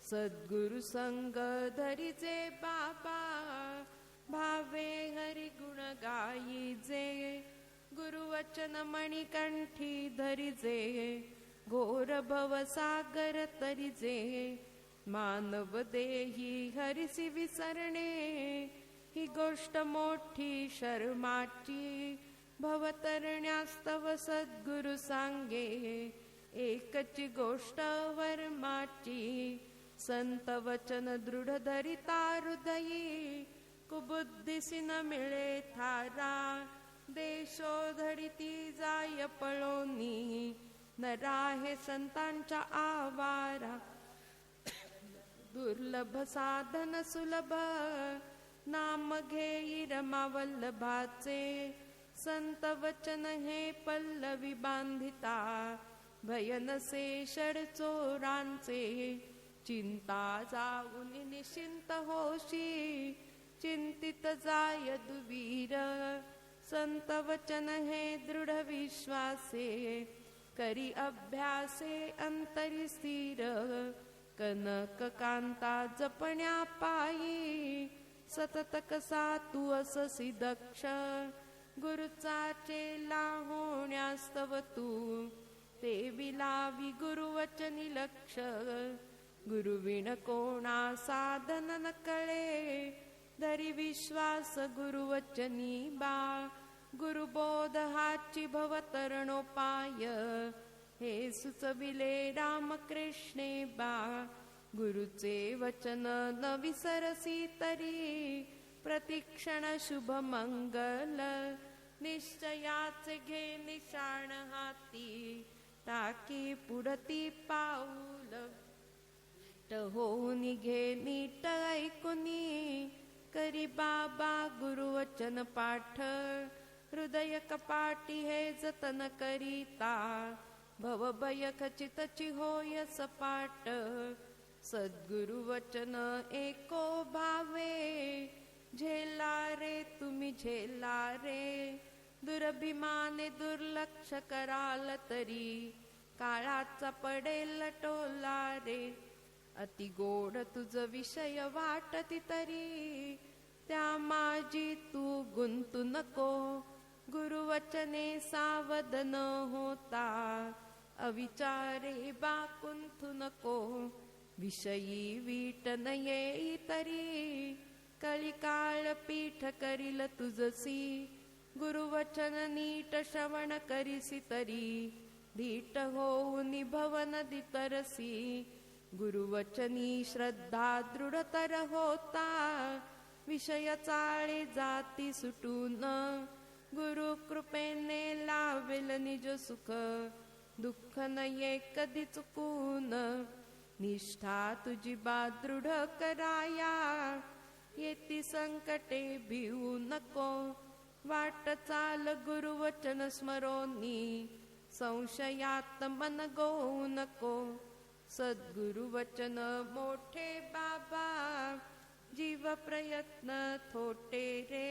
सद्गुरु संग धरिजे बाबा भावे हरि गुण गायीजे गुरुवचन मणिकंठी धरिजे घोर भव सागर तरिजे मानव देही हरिसी विसरणे ही गोष्ट मोठी शर्माची भवतरण्यास्तव सद्गुरु सांगे एकची गोष्ट वर्माची संत वचन दृढ धरिता हृदयी कुबुद्धीसी न मिळे थारा देशो धडिती जाय पळोनी न राहे संतांच्या आवारा दुर्लभ साधन सुलभ नाम घेई रमा वल्लभाचे संत वचन हे पल्लवी बांधिता भयनसे षड चोरांचे चिंता जाऊन निश्चिंत होशी चिंतित जाय दुवीर संत वचन हे दृढ विश्वासे करी अभ्यासे अंतरी स्थिर कनक कांता जपण्या पायी सतत कसा तू अससी दक्ष गुरुचा चेला होण्यास्तव तू ते विलावी गुरुवचनी लक्ष गुरुविण कोणा साधन न कळे धरी विश्वास गुरुवचनी बा गुरुबोध हाची भवतरणोपाय हे सुचविले रामकृष्णे बा, गुरुचे वचन न विसरसी तरी, प्रतिक्षण शुभ मंगल, निश्चयाचे घे निशाण हाती, टाकी पुढती पाऊल, होऊन घे नीट ऐकुनी, करी बाबा गुरुवचन पाठ, हृदय कपाटी हे जतन करीता, भवभय खचितची होय सपाट, सद्गुरु वचन एको भावे, झेला रे तुम्ही झेला रे, दुर्भिमाने दुर्लक्ष कराल तरी, काळाचा पडेल टोला रे, अति गोड तुझ विषय वाटती तरी, त्या माझी तू गुंतू नको, गुरुवचने सावध न होता, अविचारे बा कुंथू नको, विषयी वीट न येई तरी, कलिकाळ पीठ करील तुझसी, गुरुवचन नीट श्रवण करीसी तरी, धीट होऊन भवन दितरसी, गुरुवचनी श्रद्धा दृढतर होता, विषय चाळे जाती सुटून, गुरु कृपेने लावेल निज सुख, दुःख नये कधी चुकून, निष्ठा तुझी बा दृढ कराया, येती संकटे भिवू नको, वाट चाल गुरुवचन स्मरोनी, संशयात मन गोवू नको, सद्गुरु वचन मोठे बाबा, जीव प्रयत्न थोटे रे,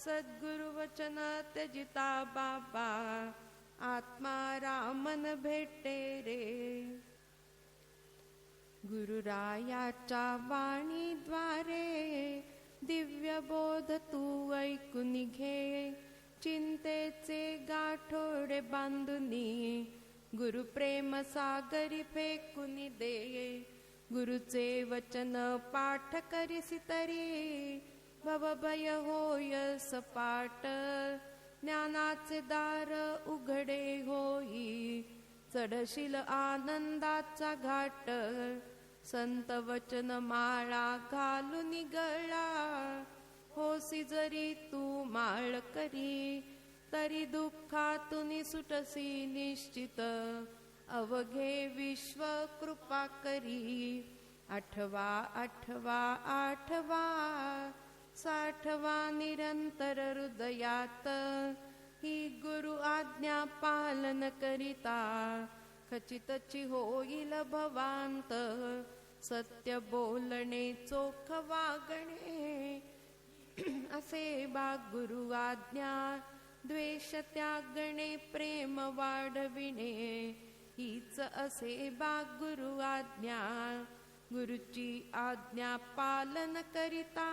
सद्गुरु वचन त्यजिता बाबा, आत्मा रामन भेटे रे. गुरुरायाच्या वाणीद्वारे, दिव्य बोध तू ऐकून घे, चिंतेचे गाठोडे बांधुनी, गुरु प्रेम सागरी फेकून दे, गुरुचे वचन पाठ करीसी तरी, भवभय होय सपाट, ज्ञानाचे दार उघडे होई, चढशील आनंदाचा घाट, संत वचन माळा घालून गळा, होसी जरी तू माळ करी, तरी दुःखातून सुटसी निश्चित, अवघे विश्व कृपा करी, आठवा आठवा आठवा, साठवा निरंतर हृदयात, ही गुरु आज्ञा पालन करिता, खचितची होईल भवांत, सत्य बोलणे चोख वागणे, असे बा गुरु आज्ञा, द्वेष त्यागणे प्रेम वाढविणे, हीच असे बा गुरु आज्ञा, गुरुची आज्ञा पालन करिता,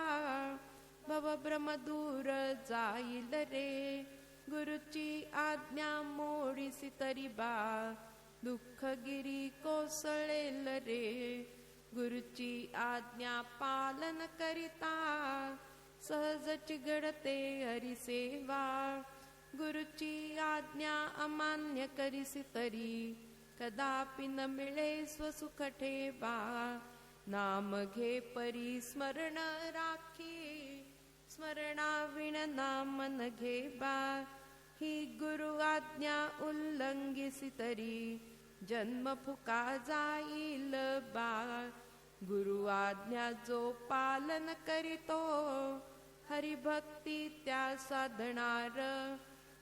भवभ्रम दूर जाईल रे, गुरुची आज्ञा मोडीसी तरी बा, दुःख गिरी कोसळेल रे, गुरुची आज्ञा पालन करिता, सहज घडते हरिसेवा, गुरुची आज्ञा अमान्य करीसी तरी, कदापि न मिळे स्वसुख ठेवा, नाम घे परी स्मरण राखी, स्मरणाविण नाम न घे बा, ही गुरु आज्ञा उल्लंघिसी तरी, जन्म फुका जाईल बा, गुरु आज्ञा जो पालन करीतो, हरिभक्ती त्या साधणार,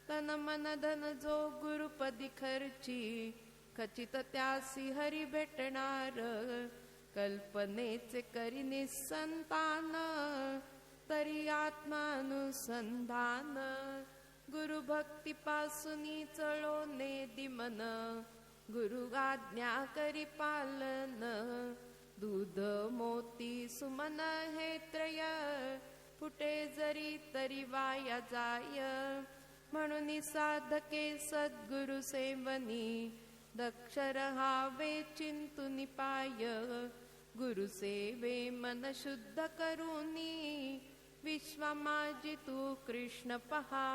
तन मन धन जो गुरुपदी खर्ची, खचित त्यासी हरी भेटणार, कल्पनेचे करी निसंतान, तरी आत्मानुसंधान, गुरु भक्ती पासूनी चळो नेदी मन, गुरु आज्ञा करी पालन, दूध मोती सुमन हे त्रय, फुटे जरी तरी वाया जाय, म्हणून साधके सद्गुरु सेवनी, दक्ष रहावे चिंतुनी पाय, गुरु सेवे मन शुद्ध करूनी, विश्वामाजी तू कृष्ण पहा,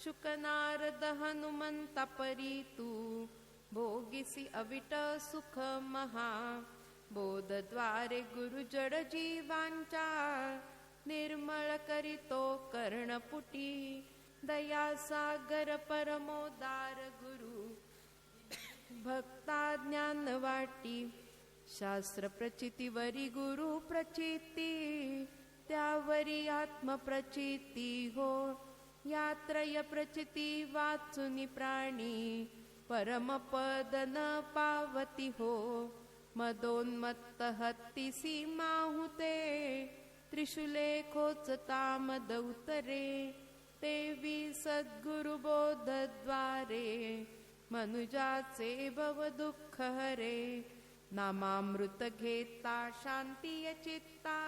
शुक नारद हनुमंता परी तू, भोगिसी अविट सुख महा बोधद्वारे गुरु जड जीवांच्या निर्मळ करीतो कर्णपुटी दया सागर परमोदार गुरु भक्ता ज्ञान वाटी शास्त्र प्रचितीवरी गुरु प्रचिती त्यावरी आत्म प्रचिती हो यात्रय प्रचिती वाचुनी प्राणी परमपद न पावती हो मदोन्मत्त हत्तीसी माहुते त्रिशूले खोचता मद उतरे तेवी सद्गुरु बोधद्वारे मनुजाचे भव दुःख हरे नामामृत घेता शांती चित्ता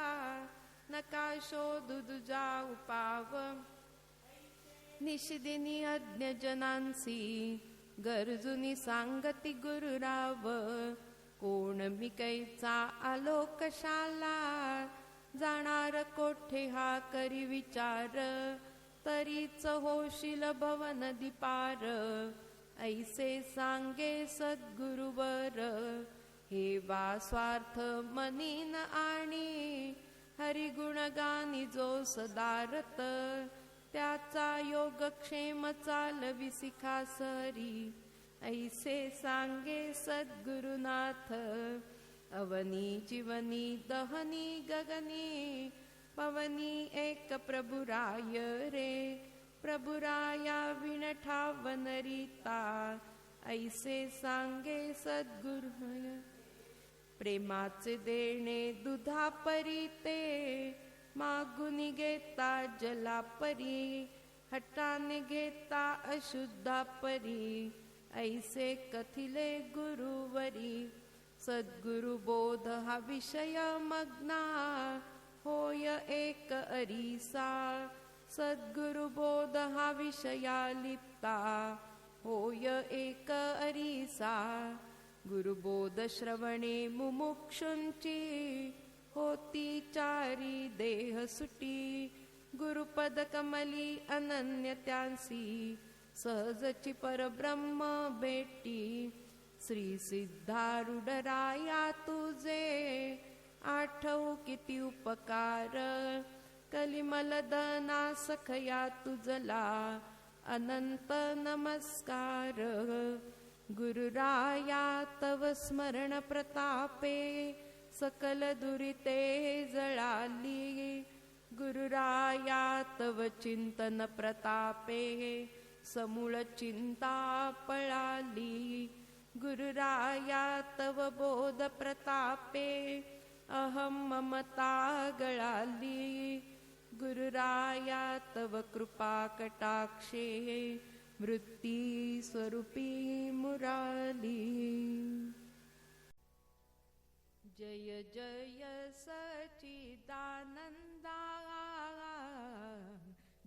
नका शोधु दुजा उपाव निशिदिनी अज्ञ जनांसी गरजुनी सांगती गुरुराव कोण मिकैचा आलोकशाला जाणार कोठे हा करी विचार तरीच होशील भवन दीपार ऐसे सांगे सद्गुरुवर हे वा स्वार्थ मनीन आणि हरिगुणगानी जो सदारत त्याचा योगक्षेम चालवी शिखासरी ऐसे सांगे सद्गुरुनाथ अवनी जीवनी दहनी गगनी पवनी एक प्रभुराय रे प्रभुराया विणठावनरिता ऐसे सांगे सद्गुरुय प्रेमाचे देणे दुधा परी ते मागुनी घेता जलापरी हटाने घेता अशुद्धा परी ऐसे कथिले गुरुवरी सद्गुरु बोध हा विषय मग्ना होय एक अरीसा सद्गुरु बोध हा विषया लिप्ता होय एक अरीसा गुरुबोध श्रवणे मुमुक्षुंची होती चारी देह सुटी गुरुपद कमली अनन्य त्यांसी सहजची परब्रह्म भेटी श्री सिद्धारूढराया तुझे आठवू किती उपकार कलिमलदना सखया तुझला अनंत नमस्कार गुरुराया तव स्मरण प्रतापे सकल दुरिते जळाली गुरुराया तव चिंतन प्रतापे समूळ चिंता पळाली गुरुराया तव बोध प्रतापे अहम ममता गळाली गुरुराया तव कृपा कटाक्षे वृत्ती स्वरूपी मुराली जय जय सच्चिदानंदा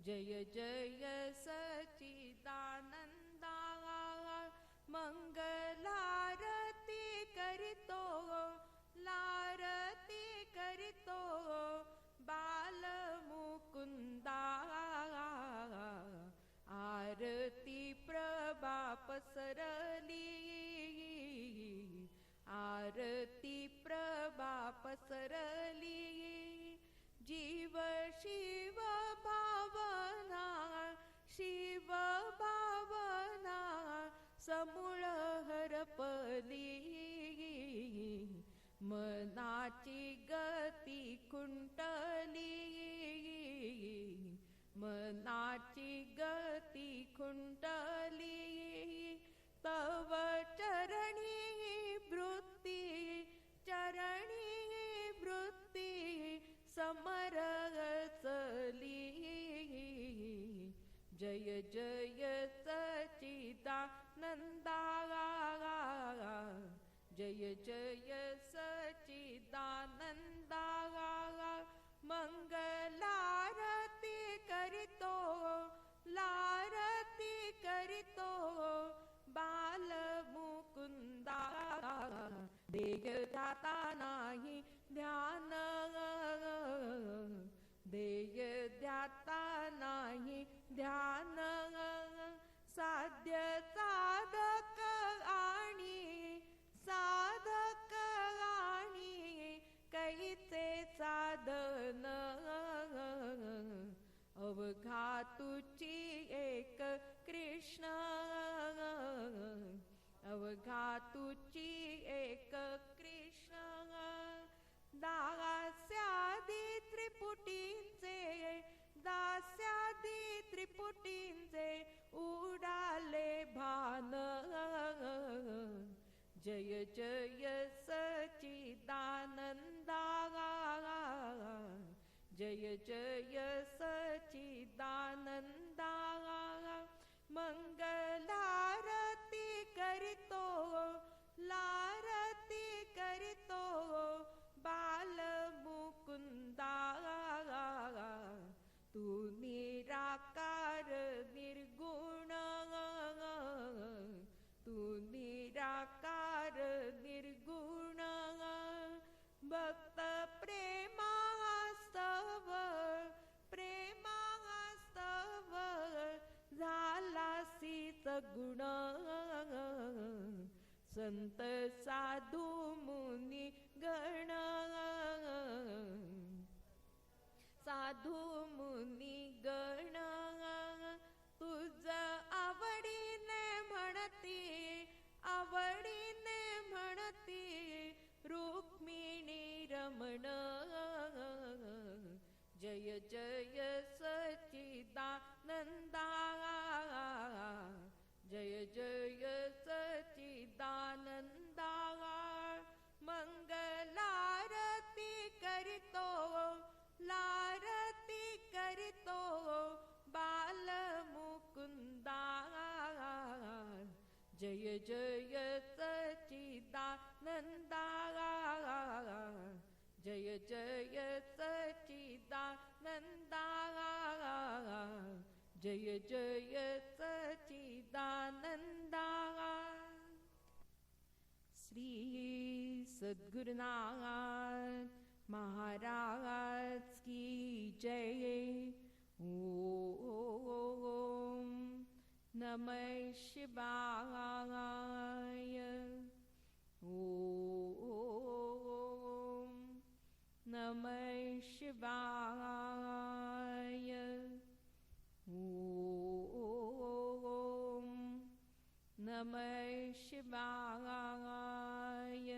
जय जय सच्चिदानंदा मंगलारती करितो लारती करितो बाल मुकुंदा आरती प्रभा पसरली आरती प्रभा पसरली जीव शिव भावना शिव भावना समूळ हरपली मनाची गती खुंटली मनाची गती खुंटली तव चरणी वृत्ती चरणी वृत्ती समरसली जय जय सच्चिदानंदा जय जय सच्चिदानंदा मंगलारती करितो लारती करितो बाल मुकुंदा देह जाता नाही ध्यान देय ध्याता नाही ध्यान साध्य साधक आणि तुची एक कृष्ण दास्यादी त्रिपुटींचे दास्यादी त्रिपुटींचे उडाले भान जय जय सच्चिदानंदा जय जय सच्चिदानंदा मंगलारती करितो लारती करितो बाल मुकुंदा तू निराकार निर्गुण तू निराकार निर्गुण भक्त प्रेमास्तव प्रेमास्तव झालासी सगुण संत साधू मुनी गण साधू मुनी गण तुझ आवडीने म्हणती आवडीने म्हणती रुक्मिणी रमण जय जय सच्चिदानंदा जय जय सच्चिदानंदा मंगलारती करितो लारती करितो बाल मुकुंदा जय जय सच्चिदानंदा जय जय सच्चिदानंदा जय जय सच्चिदानंदा श्री सद्गुरुनाथ महाराज की जय। ओम नमः शिवाय ओम नमः शिवाय ओम नमः शिवाय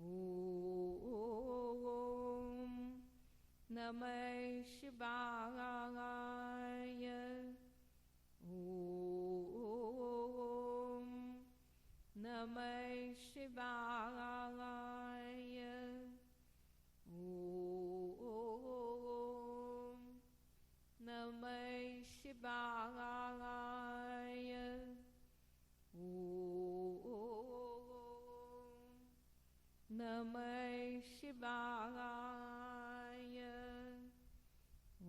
ओम नमः शिवाय ओम नमः शिवाय ओम नमः शिवाय ओम नमः शिवाय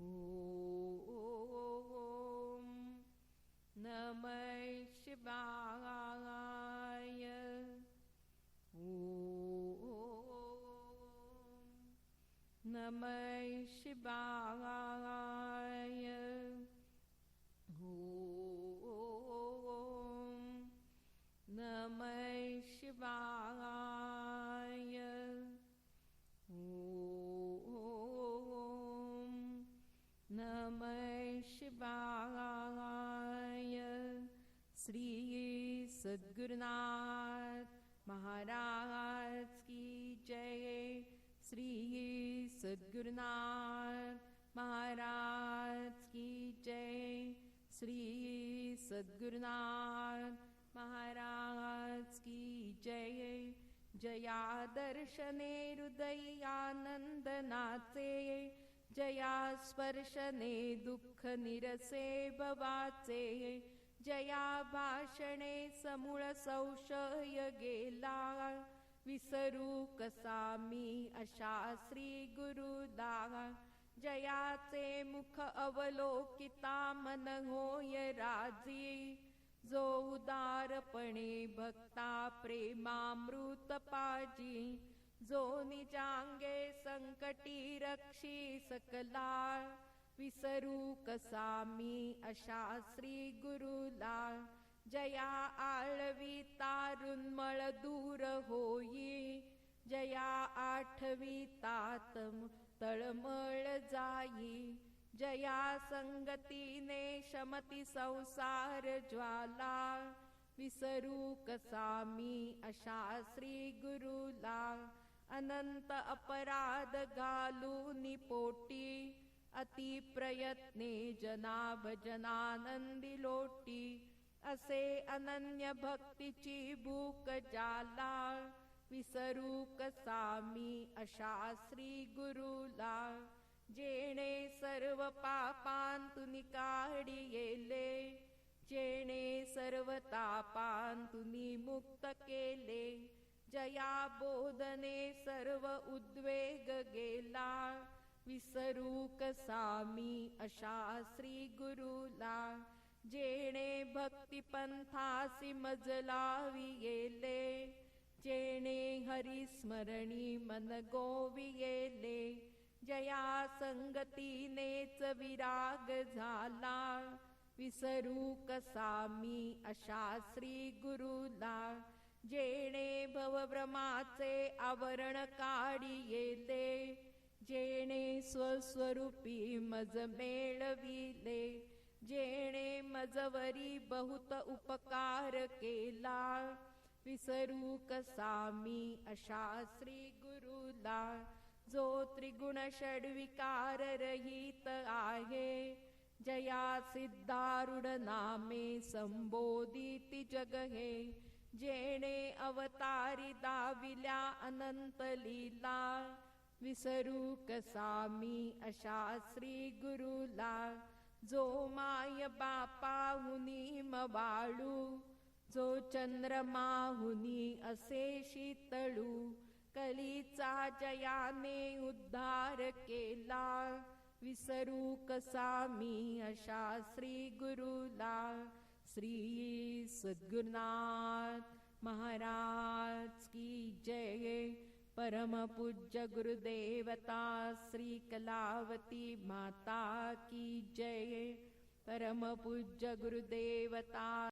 ओम नमः शिवाय ओम नमः शिवाय ओम नमः शिवाय ओम नमः शिवाय। श्री सद्गुरुनाथ महाराज की जय। श्री सद्गुरुनाथ महाराज की जय। श्री सद्गुरुनाथ महाराज की जय। जया दर्शने हृदयानंदनाचे जया स्पर्शने दुःख निरसे भवाचे जया भाषणे समूळ संशय गेला विसरू कसा मी अशा श्री गुरुदा जयाचे मुख अवलोकिता मन होय राजी जो उदारपणे भक्ता प्रेमामृत पाजी जो निजांगे संकटी रक्षी सकला विसरू कसा मी अशा श्री गुरुला जया आळवी तारुन्मळ दूर होई जया आठवी तातम तळमळ जाई जया संगतीने शमती संसार ज्वाला विसरू कसा मी अशा श्री गुरुला. अनंत अपराध घालून पोटी, अति प्रयत्ने जना भजनानंदी लोटी. असे अनन्य भक्तीची भूक जाला, विसरू कसा मी अशा श्री गुरुला. जेणे सर्व पापांतून काढिले, जेणे सर्व तापांतून मुक्त केले. जया बोधने सर्व उद्वेग गेला, विसरू कसा मी अशा श्री गुरुला. जेणे भक्ती पंथासी मज लाविले, जेणे हरिस्मरणी मन गोविले. जया संगतीनेच विराग झाला, विसरू कसा मी अशा श्री गुरुला. जेणे भवभ्रमाचे आवरण काढिले, जेणे स्वस्वरूपी मज मेळविले. जेणे मजवरी बहुत उपकार केला, विसरू कसा मी अशा श्री गुरुला. जो त्रिगुण षड्विकार रहित आहे, जया सिद्धारूढ नामे संबोधिती जग हे. जेणे अवतारी दाविल्या अनंत लीला, विसरू कसा मी अशा श्री गुरुला. जो माय बापाहुनी मवाळू, जो चंद्रमाहुनी असे शीतळू. कलीचा जयाने उद्धार केला, विसरू कसा मी अशा श्री गुरुला. श्री सद्गुरुनाथ महाराज की जय. परम पूज्य गुरुदेवता श्री कलावती माता की जय. परम पूज्य गुरुदेवता